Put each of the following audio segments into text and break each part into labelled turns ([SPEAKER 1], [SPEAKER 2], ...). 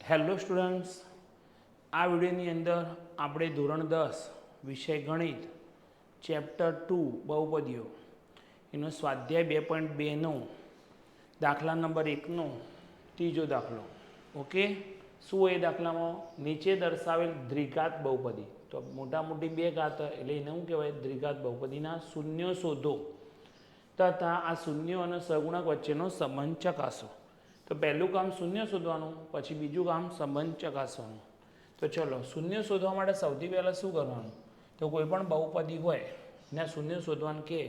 [SPEAKER 1] Hello students, આ વિડીયોની અંદર આપણે ધોરણ 10 વિષય ગણિત ચેપ્ટર 2 બહુપદીઓ એનો સ્વાધ્યાય 2.2નો દાખલા નંબર 1નો ત્રીજો દાખલો. ઓકે, શું એ દાખલામાં નીચે દર્શાવેલ દ્વિઘાત બહુપદી, તો મોટા મોટી બે ઘાત એટલે એને શું કહેવાય? દ્વિઘાત બહુપદીના શૂન્યો શોધો તથા આ શૂન્યો અને સહગુણક વચ્ચેનો સંબંધ ચકાસો. તો પહેલું કામ શૂન્ય શોધવાનું, પછી બીજું કામ સંબંધ ચકાસવાનું. તો ચલો, શૂન્ય શોધવા માટે સૌથી પહેલાં શું કરવાનું? તો કોઈ પણ બહુપદી હોય ને શૂન્ય શોધવાનું કે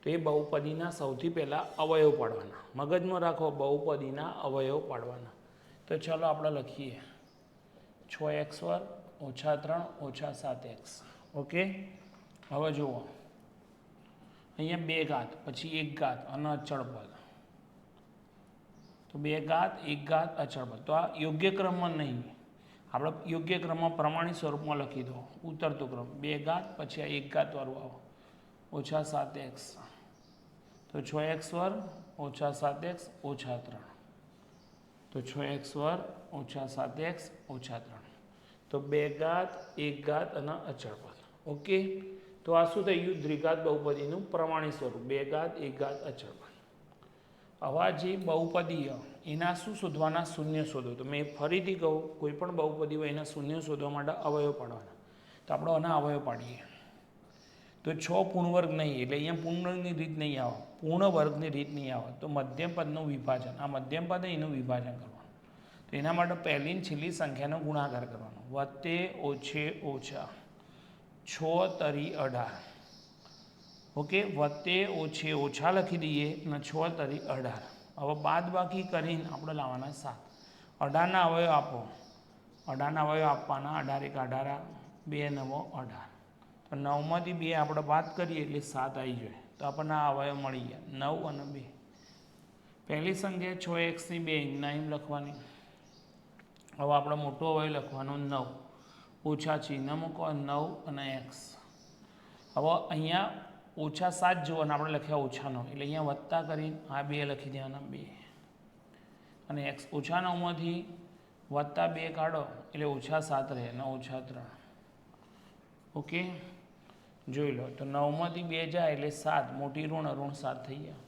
[SPEAKER 1] તો એ બહુપદીના સૌથી પહેલાં અવયવ પાડવાના. મગજમાં રાખો, બહુપદીના અવયવ પાડવાના. તો ચલો આપણે લખીએ 6x² - 3 - 7x. ઓકે, હવે જુઓ, અહીંયા બે ઘાત, પછી એક ઘાત અને અચળ પદ. તો બે ઘાત, એક ઘાત, અચળ પદ. તો આ યોગ્ય ક્રમમાં નહીં, આપણે યોગ્ય ક્રમમાં પ્રમાણિત સ્વરૂપમાં લખી દો. ઉતરતો ક્રમ બે ઘાત, પછી આ એક ઘાત વાળું આવો -7x. તો 6x² - 7x - 3. તો 6x² - 7x - 3. તો બે ઘાત, એક ઘાત અને અચળ પદ. ઓકે, તો આ શું થઈ ગયું? દ્વિઘાત બહુપદીનું પ્રમાણિત સ્વરૂપ, બે ઘાત, એક ઘાત, અચળ પદ. આવા જે બહુપદીય એના શું શોધવાના? શૂન્ય શોધો. તો મેં ફરીથી કહું, કોઈ પણ બહુપદી હોય એના શૂન્ય શોધવા માટે અવયવ પાડવાના. તો આપણે આના અવયવ પાડીએ. તો 6 પૂર્ણવર્ગ નહીં, એટલે અહીંયા પૂર્ણવર્ગની રીત નહીં આવે, પૂર્ણ વર્ગની રીત નહીં આવે. તો મધ્યમ પદનું વિભાજન, આ મધ્યમ પદ એનું વિભાજન કરવાનું. તો એના માટે પહેલી ને છેલ્લી સંખ્યાનો ગુણાકાર કરવાનો. વત્તે ઓછે ઓછા 6 તરી 18. ઓકે, વત્તે ઓછે ઓછા લખી દઈએ અને 6 તરી 18. હવે બાદ બાકી કરીને આપણે લાવવાના 7. 18ના અવયવ આપો, 18ના અવયવ આપવાના. 18 × 18, 2 × 9 = 18. તો 9માંથી 2 આપણે બાદ કરીએ એટલે 7 આવી જાય. તો આપણને આ અવયવ મળી ગયા 9 અને 2. પહેલી સંખ્યા 6x ની 2 નામ લખવાની. હવે આપણે મોટો અવયવ લખવાનો 9, ઓછા ચિહ્ન મૂકો 9 અને x. હવે અહીંયા -7 જોવાના, આપણે લખ્યા -9, એટલે અહીંયા વત્તા કરીને આ 2 લખી દેવાના 2 અને x. -9માંથી +2 કાઢો એટલે -7 રહે અને -3. ઓકે, જોઈ લો. તો 9માંથી 2 જાય એટલે 7, મોટી ઋણ અઋણ 7 થઈ ગયા.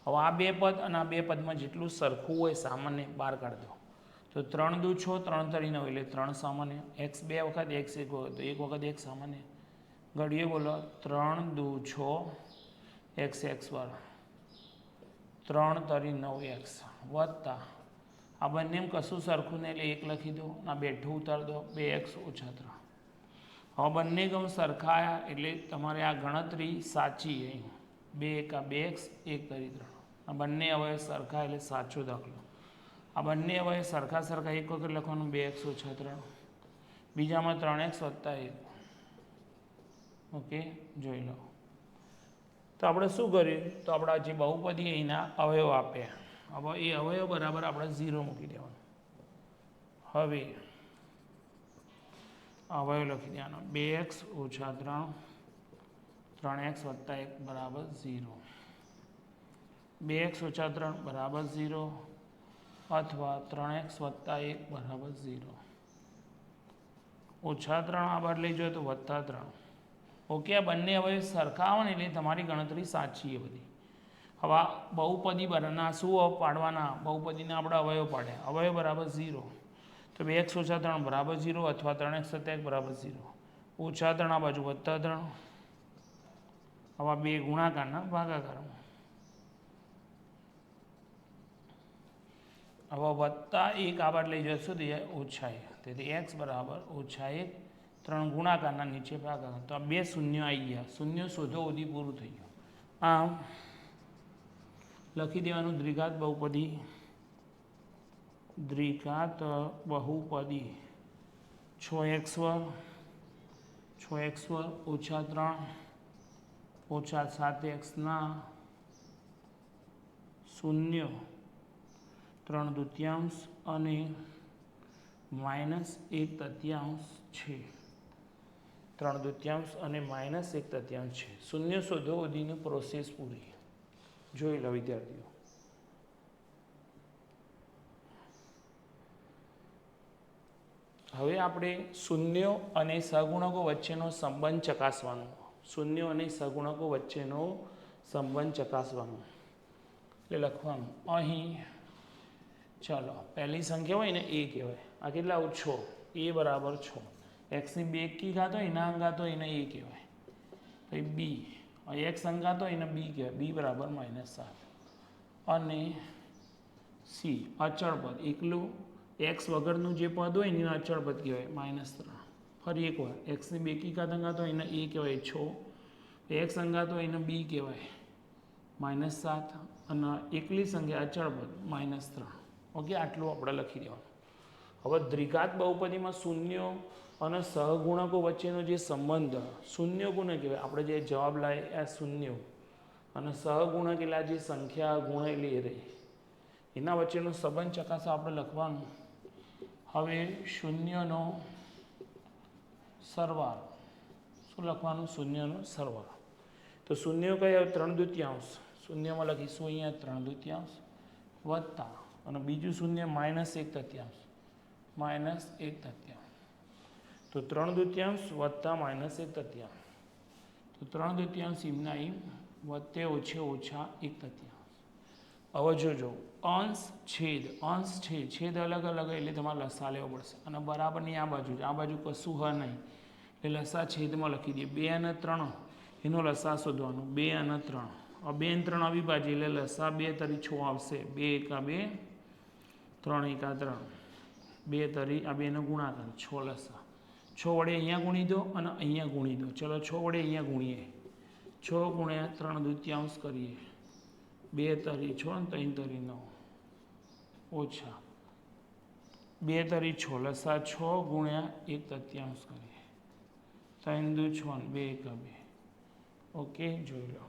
[SPEAKER 1] હવે આ બે પદ અને આ બે પદમાં જેટલું સરખું હોય સામાન્ય બહાર કાઢ દો. તો 3 દુ 6, 3 તરી 9 એટલે 3 સામાન્ય. x 2 વખત, x 1 વખત, તો 1 વખત 1 સામાન્ય. ઘડીએ બોલો 3 દુ 6 x x² 3 તરી 9x વત્તા આ બંને કશું સરખું ને એટલે 1 લખી દો. આ બેઠું ઉતાર દો 2x - 3. હવે બંને ગમ સરખાયા એટલે તમારે આ ગણતરી સાચી. અહીં 2 × 2x 1 તરી 3. આ બંને અવયવ સરખા એટલે સાચો દાખલો. આ બંને અવયવ સરખા સરખા એક વખત લખવાનું 2x - 3, બીજામાં 3x + 1. ઓકે, જોઈ લો. તો આપણે શું કર્યું? તો આપણા જે બહુપદી એના અવયવ આપ્યા. હવે એ અવયવ બરાબર આપણે 0 મૂકી દેવાનું. હવે અવયવ લખી દેવાનો 2x - 3, 3x + 1 બરાબર 0. 2x - 3 બરાબર 0 અથવા 3x + 1 બરાબર 0. -3 આ બાર લઈ જાઓ તો +3. ઓકે, આ બંને અવયવ સરખા આવે ને એટલે તમારી ગણતરી સાચી એ બધી. હવે આ બહુપદી બરાના શું પાડવાના? બહુપદીના આપણે અવયવ પાડ્યા. અવયવ બરાબર 0. તો 2x - 3 બરાબર 0 અથવા 3x + 1 બરાબર 0. -3 આ બાજુ +3. હવે બે ગુણાકારના ભાગાકારમાં. હવે +1 આ બાર લઈ જાય શું થઈ જાય? -1. તેથી x બરાબર -1, 3 ગુણાકારના નીચે ભાગાકાર. તો આ બે શૂન્યો આવી ગયા. શૂન્ય શોધો સુધી પૂરું થઈ ગયું. આમ લખી દેવાનું દ્વિઘાત બહુપદી. દ્વિઘાત બહુપદી 6x² - 3 - 7x ના શૂન્ય 3/2 અને -1/3 છે. 3/2 અને -1/3 છે. શૂન્ય શોધો સુધીની પ્રોસેસ પૂરી. જોઈ લો વિદ્યાર્થીઓ. હવે આપણે શૂન્યો અને સહગુણકો વચ્ચેનો સંબંધ ચકાસવાનો. શૂન્યો અને સહગુણકો વચ્ચેનો સંબંધ ચકાસવાનો એટલે લખવાનું અહીં ચાલો પહેલી સંખ્યા હોય ને એ કહેવાય. આ કેટલા આવું 6, a બરાબર 6. એક્સની 2 એકી ઘાત હોય એના અંગાત હોય એને a કહેવાય. પછી બી એક્સ અંગાત હોય એને બી કહેવાય, બી બરાબર -7. અને સી અચળ પદ, એકલું એક્સ વગરનું જે પદ હોય એને અચળ પદ કહેવાય -3. ફરી એકવાર એક્સની 2 એકી ઘાત અંગાત હોય એને a કહેવાય 6, એક્સ અંગાત હોય એને બી કહેવાય -7 અને એકલી સંખ્યા અચળ પદ -3. ઓકે, આટલું આપણે લખી દેવાનું. હવે દ્વિઘાત બહુપદીમાં શૂન્યો અને સહગુણકો વચ્ચેનો જે સંબંધ, શૂન્યો કોને કહેવાય? આપણે જે જવાબ લાવે આ શૂન્યો, અને સહગુણક એટલે જે સંખ્યા ગુણેલી રહી એના વચ્ચેનો સંબંધ ચકાસવા આપણે લખવાનું. હવે શૂન્યનો સરવાળો, શું લખવાનું? શૂન્યનો સરવાળો. તો શૂન્યો કયા? 3/2. શૂન્યમાં લખીશું અહીંયા 3/2 વત્તા અને બીજું શૂન્ય -1/3. -1/3. તો 3/2 વત્તા -1/3. તો 3/2 એમના એમ વત્તે ઓછે ઓછા 1/3. હવે જોજો અંશ છેદ, છેદ અલગ અલગ એટલે તમારે લસા લેવો પડશે. અને બરાબરની આ બાજુ કશું હ નહીં એટલે લસા છેદમાં લખી દઈએ. 2 અને 3 એનો લસા શોધવાનો. 2 અને 3, 2 અને 3 અવિભાજ્ય એટલે લસા 2 તરી 6 આવશે. 2 એકા 2, 3 એકા 3, 2 તરી આ 2 નો ગુણાકાર 6 લસા. 6 વડે અહીંયા ગુણી દો અને અહીંયા ગુણી દો. ચલો 6 વડે અહીંયા ગુણીએ. 6 ગુણ્યા 3/2 કરીએ. 2 તરી 6 અને 3 તરી 9 ઓછા 2 તરી 6 લસા 6 ગુણ્યા 1/3 કરીએ. 3 6 અને 2 એકા 2. ઓકે, જોઈ લો.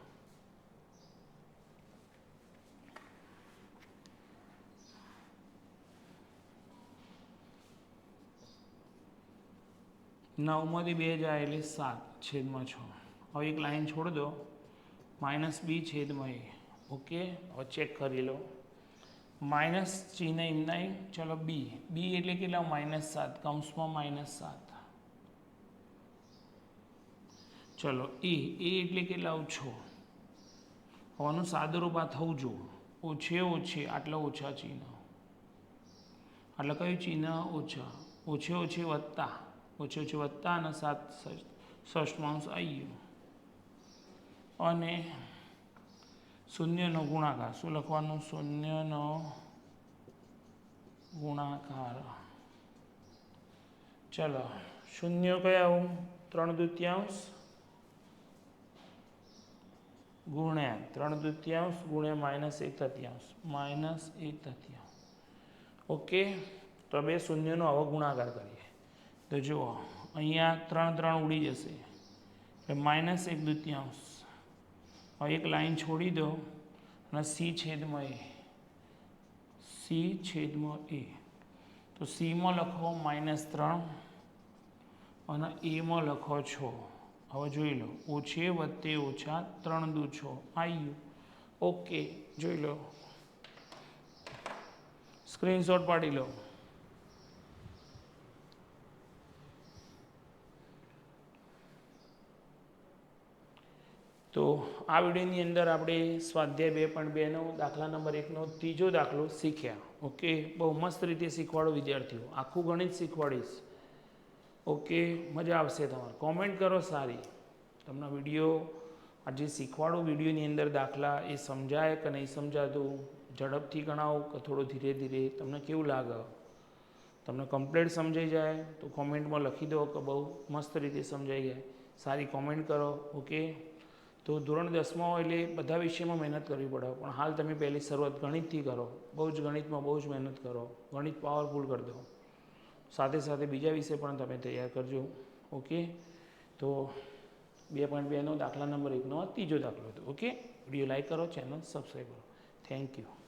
[SPEAKER 1] નવમાંથી 2 જાય એટલે 7/6. હવે એક લાઈન છોડ દો, -b/a. ઓકે, હવે ચેક કરી લો. માઇનસ ચિહ્ન એમના. ચલો બી એટલે કેટલા? -7, કૌંસમાં -7. ચલો એ એટલે કેટલા? 6. હવાનું સાદુરૂપ આ થવું જો ઓછે આટલા ઓછા ચિહ્ન, એટલે કયું ચિહ્ન? ઓછા. ઓછે વત્તા અને 7 ષષ્ઠમાંશ આવી ગયું. અને શૂન્યનો ગુણાકાર, શું લખવાનું? શૂન્યનો ગુણાકાર. ચલો શૂન્ય કયા આવું? 3/2 ગુણ્યા 3/2 ગુણ્યા -1/3. ઓકે, તો બે શૂન્યનો હવે ગુણાકાર કરીએ. તો જુઓ અહીંયા 3 ઉડી જશે એટલે -1/2. હવે એક લાઈન છોડી દો અને c/a. તો cમાં લખો -3 અને aમાં લખો 6. હવે જોઈ લો ઓછે વત્તે ઓછા 3×2 આવી ગયું. ઓકે, જોઈ લો, સ્ક્રીનશોટ પાડી લો. તો આ વિડીયોની અંદર આપણે સ્વાધ્યાય 2.2નો દાખલા નંબર 1નો ત્રીજો દાખલો શીખ્યા. ઓકે, બહુ મસ્ત રીતે શીખવાડો વિદ્યાર્થીઓ, આખું ગણિત શીખવાડીશ. ઓકે, મજા આવશે તમારે. કોમેન્ટ કરો સારી. તમને વિડીયો આજે શીખવાડો, વિડીયોની અંદર દાખલા એ સમજાય કે નહીં સમજાતું, ઝડપથી ગણાવો કે થોડું ધીરે ધીરે, તમને કેવું લાગે? તમને કમ્પ્લીટ સમજાઈ જાય તો કોમેન્ટમાં લખી દો કે બહુ મસ્ત રીતે સમજાઈ જાય. સારી કોમેન્ટ કરો. ઓકે, તો ધોરણ 10માં હોય એટલે બધા વિષયમાં મહેનત કરવી પડે, પણ હાલ તમે પહેલી શરૂઆત ગણિતથી કરો. ગણિતમાં બહુ જ મહેનત કરો, ગણિત પાવરફુલ કરી દો. સાથે સાથે બીજા વિષય પણ તમે તૈયાર કરજો. ઓકે, તો 2.2નો દાખલા નંબર 1નો ત્રીજો દાખલો હતો. ઓકે, વિડીયો લાઈક કરો, ચેનલ સબસ્ક્રાઈબ કરો. Thank you.